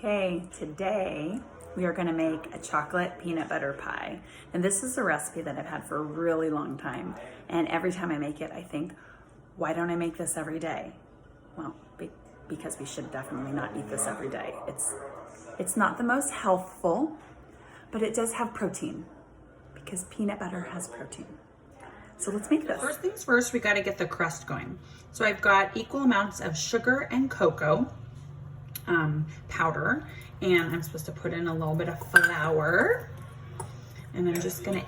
Okay, today we are gonna make a chocolate peanut butter pie. And this is a recipe that I've had for a really long time. And every time I make it, I think, why don't I make this every day? Well, because we should definitely not eat this every day. It's not the most healthful, but it does have protein because peanut butter has protein. So let's make this. First things first, we gotta get the crust going. So I've got equal amounts of sugar and cocoa powder, and I'm supposed to put in a little bit of flour, and I'm just gonna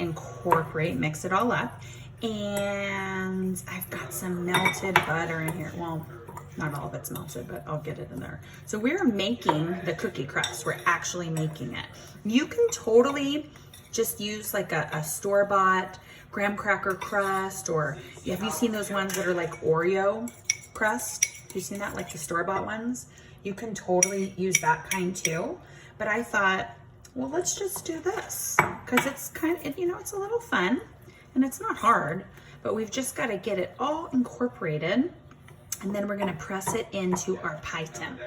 mix it all up. And I've got some melted butter in here. Well, not all of it's melted, but I'll get it in there. So we're making the cookie crust. We're actually making it. You can totally just use like a store-bought graham cracker crust, or have you seen those ones that are like Oreo crust? Have you seen that, like the store-bought ones? You can totally use that kind too. But I thought, well, let's just do this because it's kind of, it's a little fun and it's not hard, but we've just got to get it all incorporated, and then we're going to press it into our pie tin.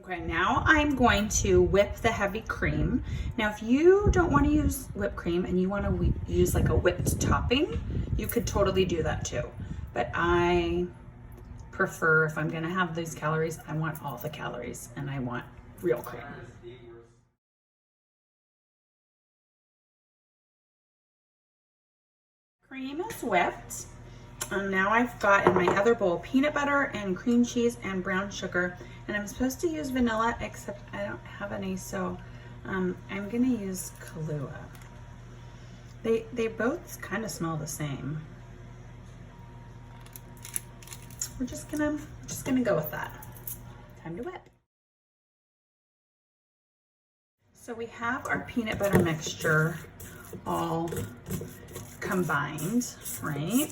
Okay, now I'm going to whip the heavy cream. Now, if you don't want to use whipped cream and you want to use like a whipped topping, you could totally do that too. But I prefer, if I'm going to have these calories, I want all the calories and I want real cream. Cream is whipped. And now I've got in my other bowl peanut butter and cream cheese and brown sugar. And I'm supposed to use vanilla, except I don't have any, so I'm gonna use Kahlua. They both kind of smell the same. We're just gonna go with that. Time to whip. So we have our peanut butter mixture all combined, right?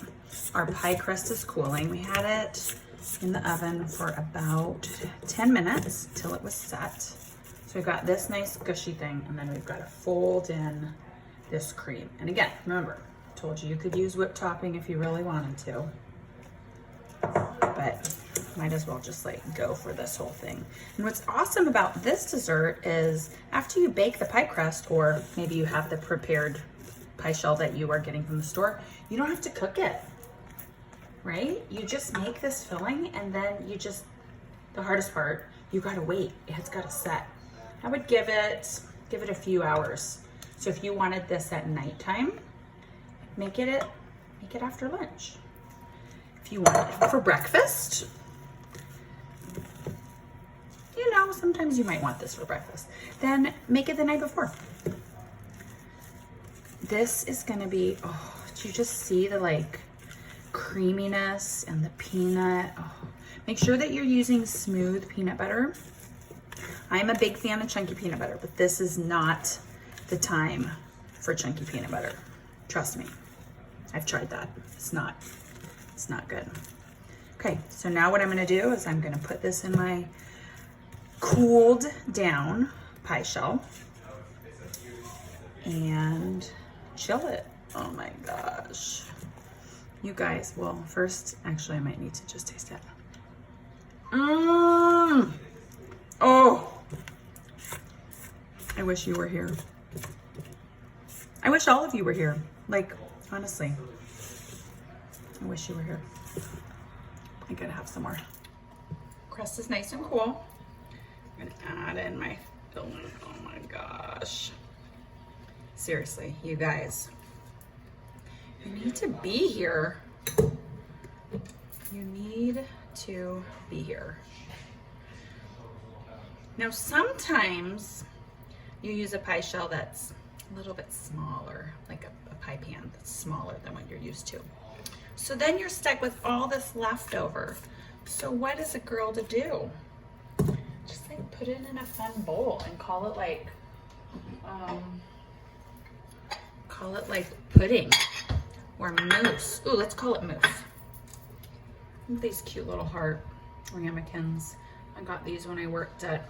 Our pie crust is cooling. We had it in the oven for about 10 minutes till it was set. So we've got this nice gushy thing, and then we've got to fold in this cream. And again, remember, I told you could use whipped topping if you really wanted to, but might as well just like go for this whole thing. And what's awesome about this dessert is after you bake the pie crust, or maybe you have the prepared pie shell that you are getting from the store, you don't have to cook it. Right? You just make this filling, and then the hardest part, you gotta wait. It's gotta set. I would give it a few hours. So if you wanted this at nighttime, make it after lunch. If you want it for breakfast, sometimes you might want this for breakfast. Then make it the night before. This is gonna be, do you just see the like creaminess and the peanut? Make sure that you're using smooth peanut butter. I'm a big fan of chunky peanut butter, but this is not the time for chunky peanut butter. Trust me, I've tried that. It's not good. Okay, so now what I'm gonna do is I'm gonna put this in my cooled down pie shell and chill it. Oh my gosh. You guys, well, first, actually, I might need to just taste it. Oh, I wish you were here. I wish all of you were here. Like, honestly, I wish you were here. I gotta have some more. Crust is nice and cool. I'm gonna add in my filling. Oh my gosh. Seriously, you guys. You need to be here. You need to be here. Now, sometimes you use a pie shell that's a little bit smaller, like a pie pan that's smaller than what you're used to. So then you're stuck with all this leftover. So what is a girl to do? Just like put it in a fun bowl and call it like pudding. Or mousse. Ooh, let's call it mousse. These cute little heart ramekins. I got these when I worked at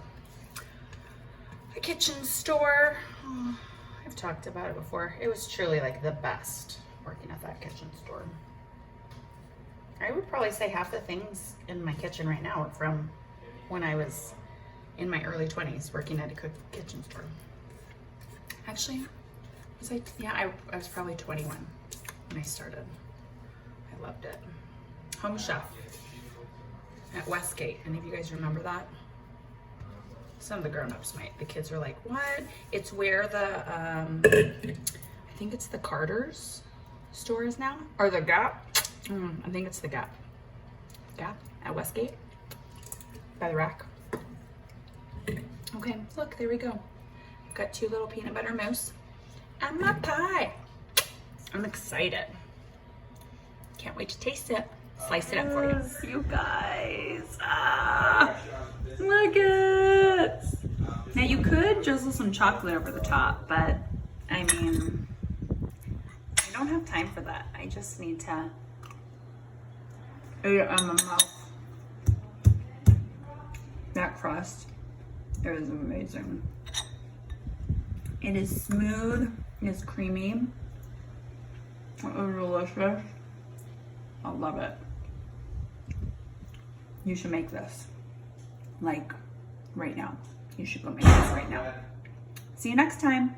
the kitchen store. Oh, I've talked about it before. It was truly like the best working at that kitchen store. I would probably say half the things in my kitchen right now are from when I was in my early 20s working at a kitchen store. Actually, was I? Yeah, I was probably 21 when I started. I loved it. Home chef at Westgate. Any of you guys remember that? Some of the grown-ups might. The kids are like, what? It's where the, I think it's the Carter's store is now, or the Gap. I think it's the Gap. Gap at Westgate by the rack. Okay, look, there we go. I've got 2 little peanut butter mousse and my pie. I'm excited. Can't wait to taste it. Slice it up for you. Yes, you guys. Ah, look it. Now you could drizzle some chocolate over the top, but I mean, I don't have time for that. I just need to eat it on my mouth. That crust is amazing. It is smooth, it is creamy, it is delicious. I love it. You should make this, like, right now. You should go make this right now. See you next time.